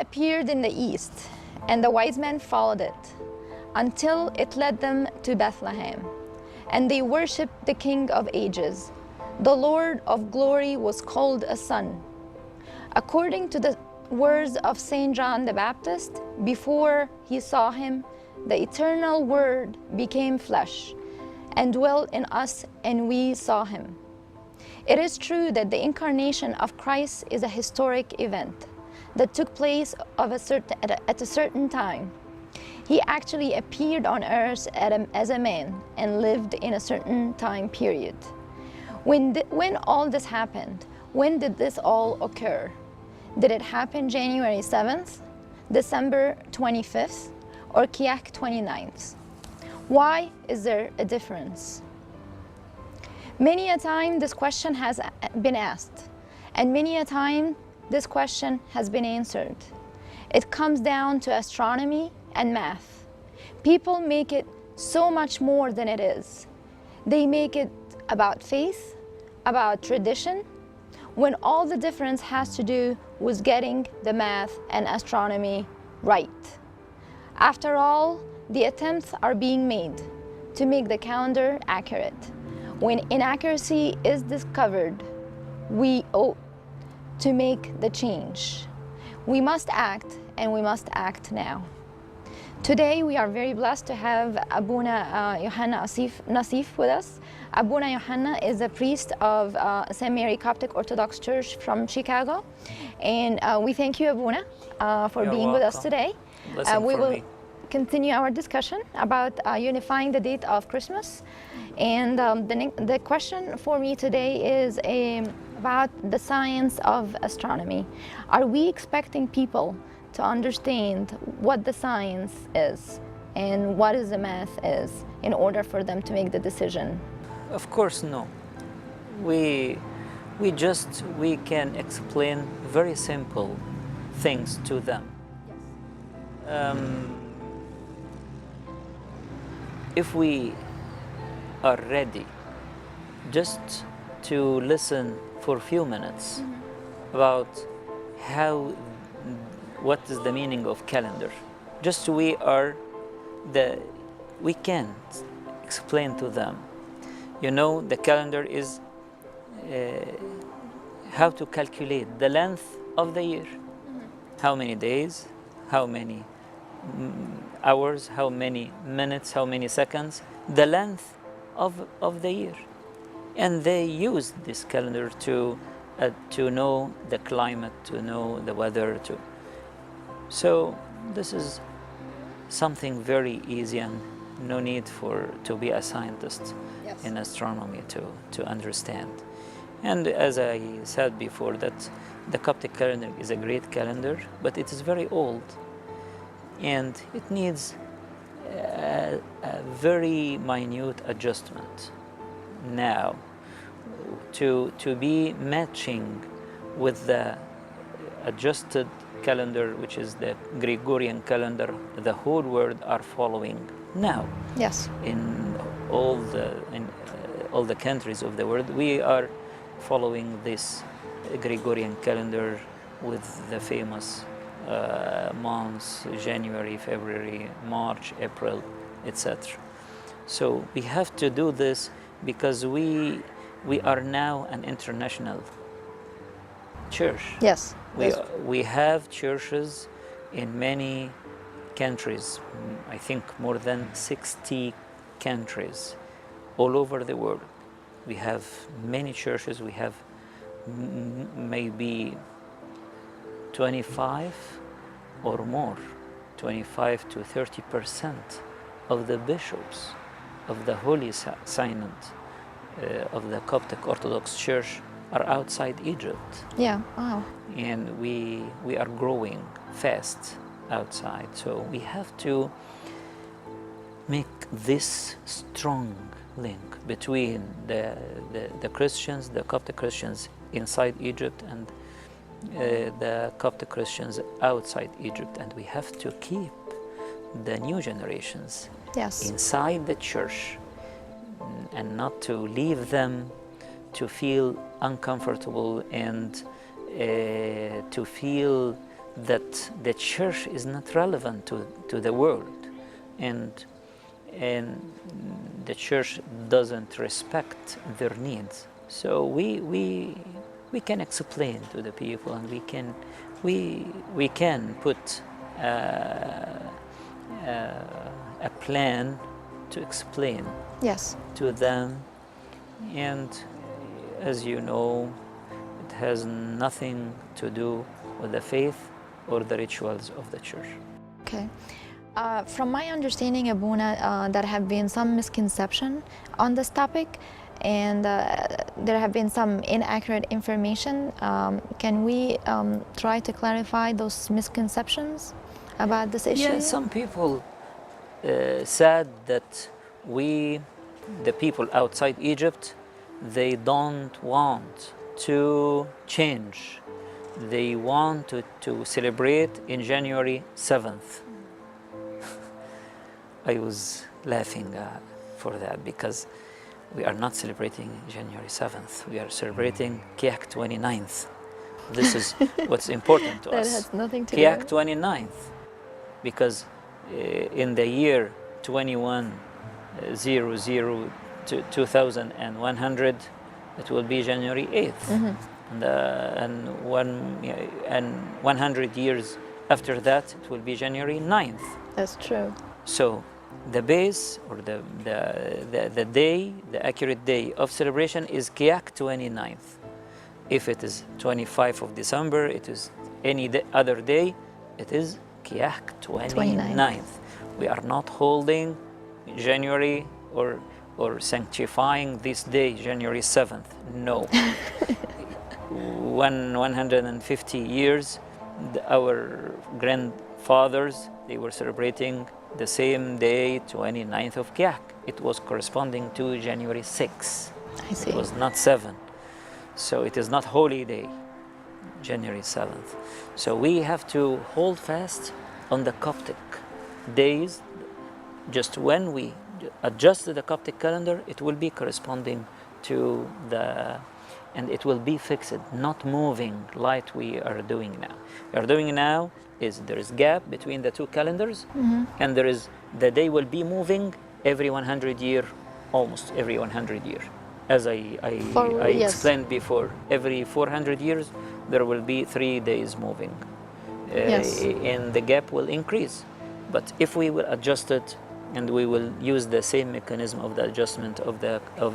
appeared in the east, and the wise men followed it, until it led them to Bethlehem. And they worshipped the King of ages. The Lord of glory was called a son. According to the words of Saint John the Baptist, before he saw him, the eternal Word became flesh and dwelt in us, and we saw him. It is true that the incarnation of Christ is a historic event that took place at a certain time. He actually appeared on earth as a man and lived in a certain time period. When all this happened, when did this all occur? Did it happen January 7th, December 25th, or Kiak 29th? Why is there a difference? Many a time this question has been asked, and many a time this question has been answered. It comes down to astronomy and math. People make it so much more than it is. They make it about faith, about tradition, when all the difference has to do with getting the math and astronomy right. After all, the attempts are being made to make the calendar accurate. When inaccuracy is discovered, we ought to make the change. We must act, and we must act now. Today we are very blessed to have Abuna Yohanna Nasif with us. Abuna Yohanna is a priest of St. Mary Coptic Orthodox Church from Chicago. And we thank you, Abuna, for You're being welcome. with us today. We will continue our discussion about unifying the date of Christmas. And the question for me today is about the science of astronomy. Are we expecting people to understand what the science is and what is the math is in order for them to make the decision? Of course, no. We can explain very simple things to them. Yes. If we are ready just to listen for a few minutes about what is the meaning of calendar, just we can't explain to them. You know, the calendar is how to calculate the length of the year. How many days, how many hours, how many minutes, how many seconds, the length of the year. And they use this calendar to know the climate, to know the weather. So this is something very easy, and no need to be a scientist. Yes. In astronomy to understand. And as I said before, that the Coptic calendar is a great calendar, but it is very old, and it needs a very minute adjustment now to be matching with the adjusted calendar, which is the Gregorian calendar the whole world are following now. Yes. In all the countries of the world, we are following this Gregorian calendar with the famous months: January, February, March, April, etc. So we have to do this because we are now an international church. Yes. We have churches in many countries, I think more than 60 countries all over the world. We have many churches. We have maybe 25 or more, 25 to 30% of the bishops of the Holy Synod of the Coptic Orthodox Church are outside Egypt. Yeah, wow. And we are growing fast outside. So we have to make this strong link between the Christians, the Coptic Christians inside Egypt, and the Coptic Christians outside Egypt. And we have to keep the new generations inside the church and not to leave them to feel uncomfortable and to feel that the church is not relevant to the world, and the church doesn't respect their needs. So we can explain to the people, and we can put a plan to explain Yes. to them. And as you know, it has nothing to do with the faith or the rituals of the church. Okay. From my understanding, Abuna, there have been some misconception on this topic, and there have been some inaccurate information. Can we try to clarify those misconceptions about this issue? Yeah, some people said that the people outside Egypt, they don't want to change. They want to celebrate in January 7th. I was laughing for that, because we are not celebrating January 7th. We are celebrating Kiak 29th. This is what's important to That us. has nothing to Kiak do. 29th, because in the year 2100 to 2100, it will be January 8th. And 100 years after that, it will be January 9th. That's true. So the base, or the day, the accurate day of celebration is Kiak 29th. If it is 25th of December, it is any other day, it is Kiak 29th. We are not holding January or sanctifying this day, January 7th. No. 150 years, our grandfathers, they were celebrating the same day, 29th of Kiak. It was corresponding to January 6th. I see. It was not 7. So it is not holy day, January 7th. So we have to hold fast on the Coptic days. Just when we adjust the Coptic calendar, it will be corresponding to and it will be fixed, not moving like we are doing now. We are doing now is there is gap between the two calendars, and there is the day will be moving every 100 year, almost every 100 year. As I Yes. explained before, every 400 years there will be 3 days moving, Yes. and the gap will increase. But if we will adjust it, and we will use the same mechanism of the adjustment of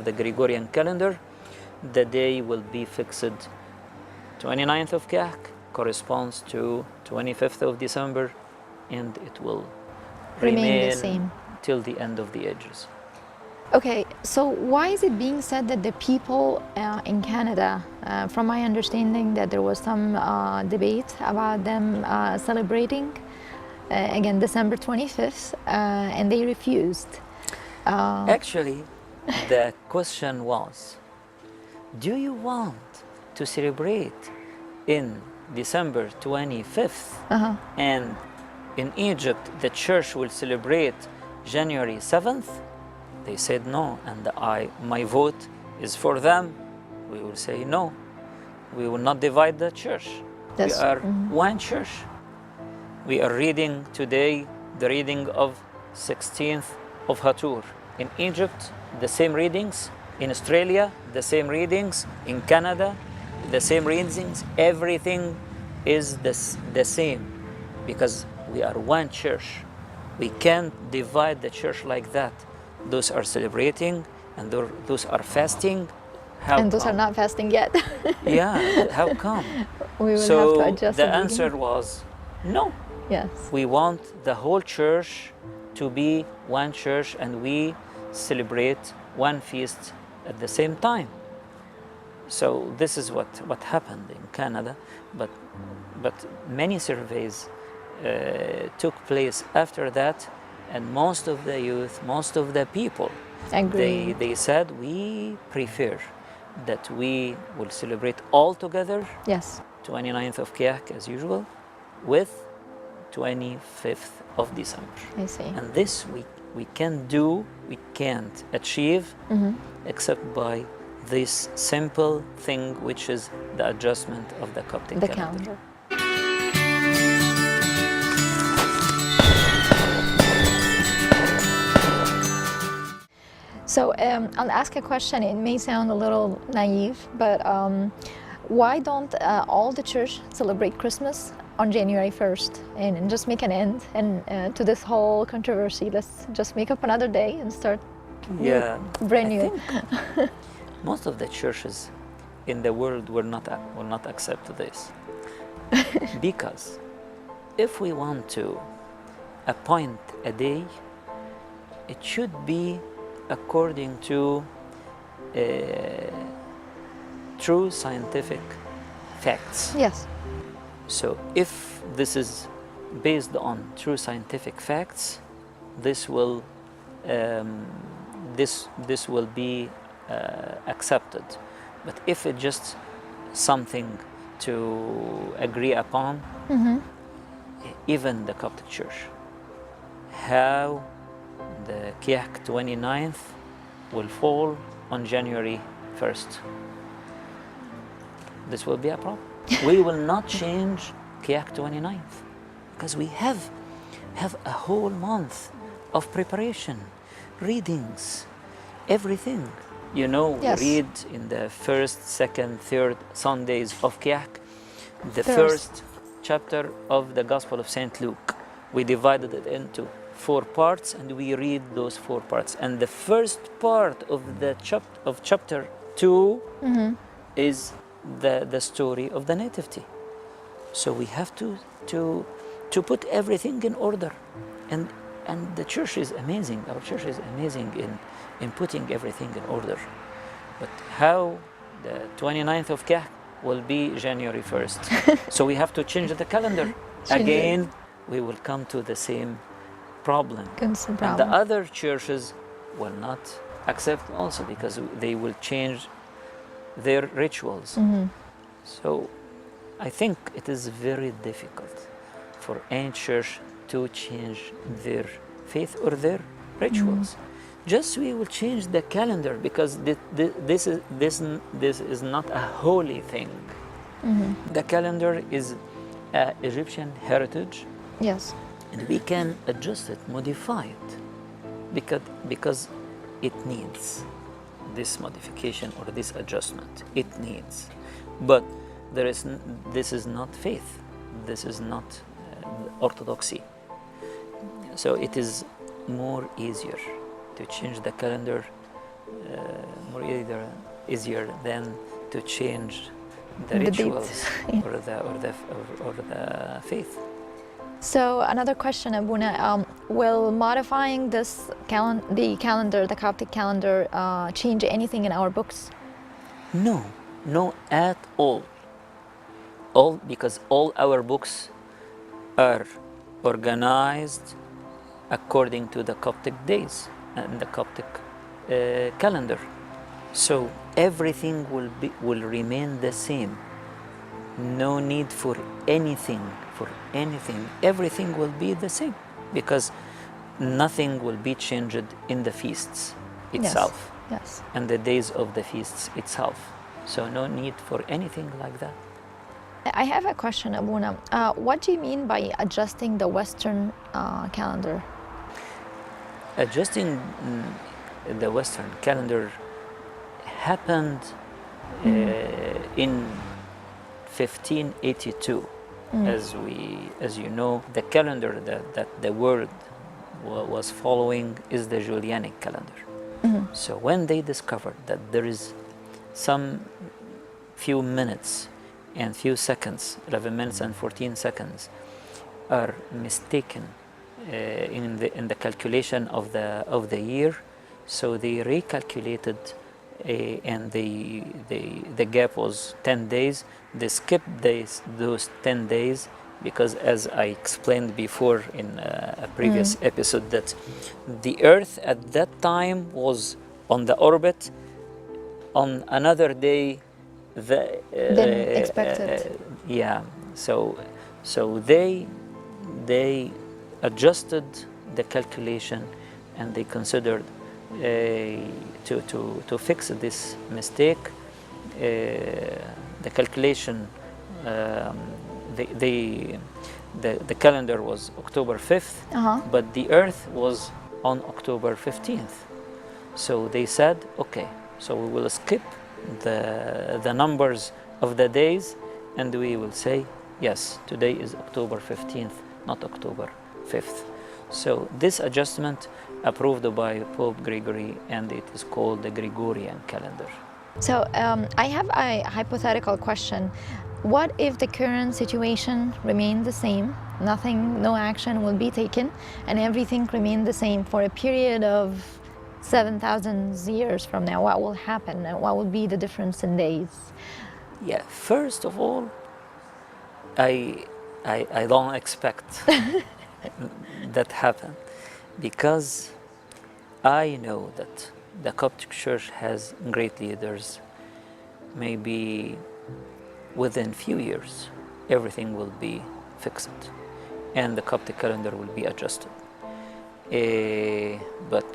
the Gregorian calendar, the day will be fixed. 29th of Kiak corresponds to 25th of December, and it will Remain the same. till the end of the ages. Okay, so why is it being said that the people in Canada, from my understanding, that there was some debate about them celebrating again December 25th, and they refused? Actually, the question was, do you want to celebrate in December 25th, and in Egypt the church will celebrate January 7th? They said no, and my vote is for them. We will say no. We will not divide the church. We are one church. We are reading today the reading of 16th of Hatur. In Egypt, the same readings. In Australia, the same readings. In Canada, the same readings. Everything is the same, because we are one church. We can't divide the church like that. Those are celebrating, and those are fasting. How And those come? are not fasting yet. Yeah, how come? We will So have to adjust the at beginning. answer was no. Yes. We want the whole church to be one church, and we celebrate one feast at the same time. So this is what happened in Canada, but many surveys took place after that, and most of the youth, most of the people, Agree. they said we prefer that we will celebrate all together, Yes. 29th of Kiak as usual, with 25th of December. I see. And this we can do, we can't achieve, except by this simple thing, which is the adjustment of the Coptic The calendar. calendar. So I'll ask a question. It may sound a little naive, but why don't all the church celebrate Christmas on January 1st and just make an end to this whole controversy? Let's just make up another day and start Yeah, brand I new. think most of the churches in the world will not accept this. Because if we want to appoint a day, it should be according to true scientific facts. Yes. So if this is based on true scientific facts, this will this will be accepted. But if it's just something to agree upon, even the Coptic Church, how the Kiak 29th will fall on January 1st, this will be a problem. We will not change Kiak 29th because we have a whole month of preparation, readings, everything. You know, Yes. we read in the first, second, third Sundays of Kiak, the First. first chapter of the Gospel of St. Luke. We divided it into 4 parts and we read those 4 parts. And the first part of the chapter 2 is the story of the Nativity. So we have to put everything in order. And the church is amazing. Our church is amazing in putting everything in order. But how the 29th of Kiak will be January 1st. So we have to change the calendar. Change it. Again, we will come to the same problem. Constant And the problem. other churches will not accept also because they will change their rituals. So I think it is very difficult for any church to change their faith or their rituals. Just we will change the calendar because this is not a holy thing. The calendar is Egyptian heritage, Yes. and we can adjust it, modify it, because it needs this modification or this adjustment. It needs, but this is not faith. This is not orthodoxy. So it is more easier to change the calendar, easier than to change the The rituals dates. or the faith. So another question, Abuna, will modifying this the Coptic calendar, change anything in our books? No, at all. Because all our books are organized according to the Coptic days and the Coptic calendar. So everything will remain the same. No need for anything. Everything will be the same because nothing will be changed in the feasts itself Yes. and the days of the feasts itself. So no need for anything like that. I have a question, Abuna. What do you mean by adjusting the Western calendar? Adjusting the Western calendar happened in 1582. As you know, the calendar that the world was following is the Julianic calendar. So when they discovered that there is some few minutes and few seconds, 11 minutes and 14 seconds, are mistaken in the calculation of the year, so they recalculated, and the gap was 10 days. They skipped those 10 days because, as I explained before in a previous episode, that the Earth at that time was on the orbit on another day than expected. So they adjusted the calculation, and they considered to fix this mistake. The calculation, the calendar was October 5th, but the Earth was on October 15th. So they said, okay, so we will skip the numbers of the days, and we will say, yes, today is October 15th, not October 5th. So this adjustment approved by Pope Gregory, and it is called the Gregorian calendar. So I have a hypothetical question. What if the current situation remained the same, no action will be taken, and everything remained the same for a period of 7,000 years from now? What will happen, and what will be the difference in days? Yeah, first of all, I don't expect that happen, because I know that the Coptic Church has great leaders. Maybe within few years, everything will be fixed, and the Coptic calendar will be adjusted. But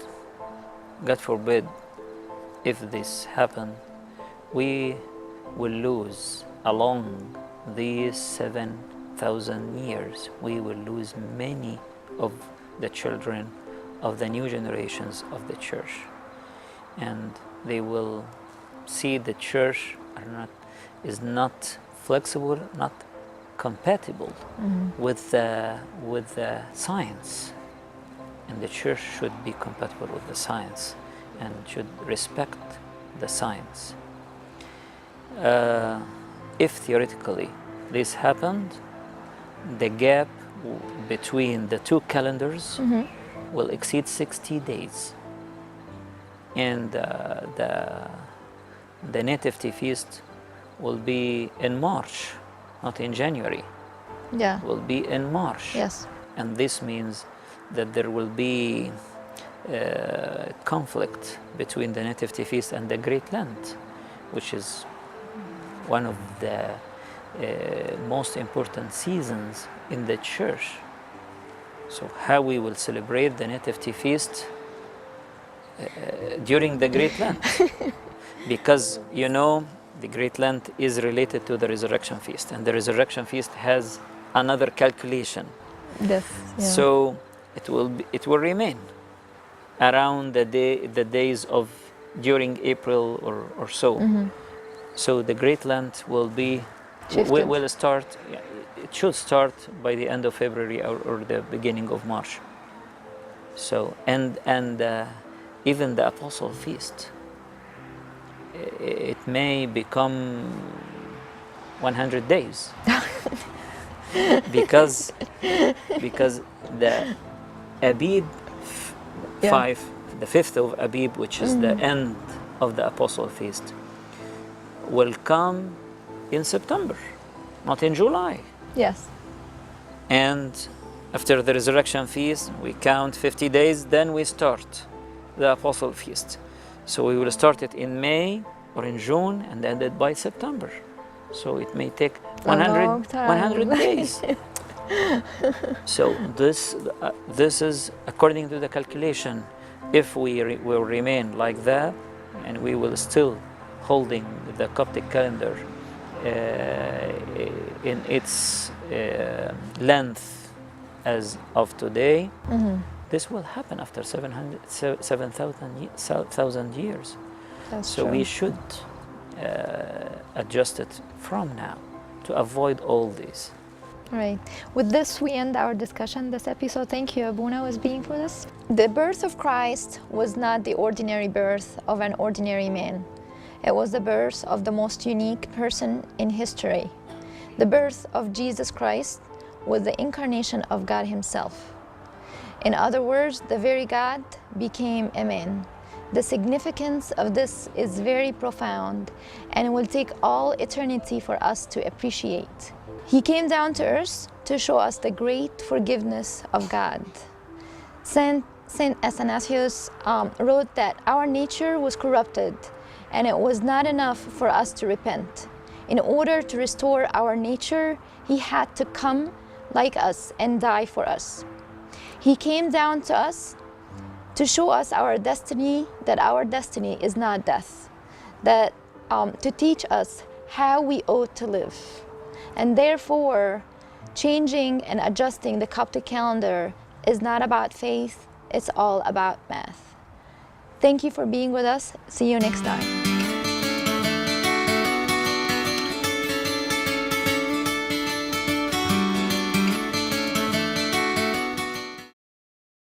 God forbid, if this happen, we will lose along these 7,000 years. We will lose many of the children of the new generations of the church, and they will see the church is not flexible, not compatible with the science. And the church should be compatible with the science and should respect the science. If theoretically this happened, the gap between the two calendars will exceed 60 days. And the Nativity feast will be in March, not in January. Yeah. Will be in March. Yes. And this means that there will be conflict between the Nativity feast and the Great Lent, which is one of the most important seasons in the church. So how we will celebrate the Nativity feast during the Great Lent? Because, you know, the Great Lent is related to the Resurrection Feast, and the Resurrection Feast has another calculation. Yes. Yeah. So it will remain around the days of during April or so. So the Great Lent will start. It should start by the end of February or the beginning of March. So and even the Apostle Feast, it may become 100 days because the Abib 5, the 5th of Abib, which is the end of the Apostle Feast, will come in September, not in July. Yes. And after the Resurrection Feast, we count 50 days, then we start the Apostle Feast. So we will start it in May or in June and end it by September. So it may take 100 days. So this is according to the calculation. If we will remain like that, and we will still holding the Coptic calendar in its length as of today, this will happen after 7,000 years. That's so true. We should adjust it from now to avoid all this. Right. With this, we end our discussion this episode. Thank you, Abuna, was being for this. The birth of Christ was not the ordinary birth of an ordinary man. It was the birth of the most unique person in history. The birth of Jesus Christ was the incarnation of God Himself. In other words, the very God became a man. The significance of this is very profound and will take all eternity for us to appreciate. He came down to earth to show us the great forgiveness of God. Saint Athanasius wrote that our nature was corrupted and it was not enough for us to repent. In order to restore our nature, He had to come like us and die for us. He came down to us to show us our destiny, that our destiny is not death, that to teach us how we ought to live. And therefore, changing and adjusting the Coptic calendar is not about faith, it's all about math. Thank you for being with us. See you next time.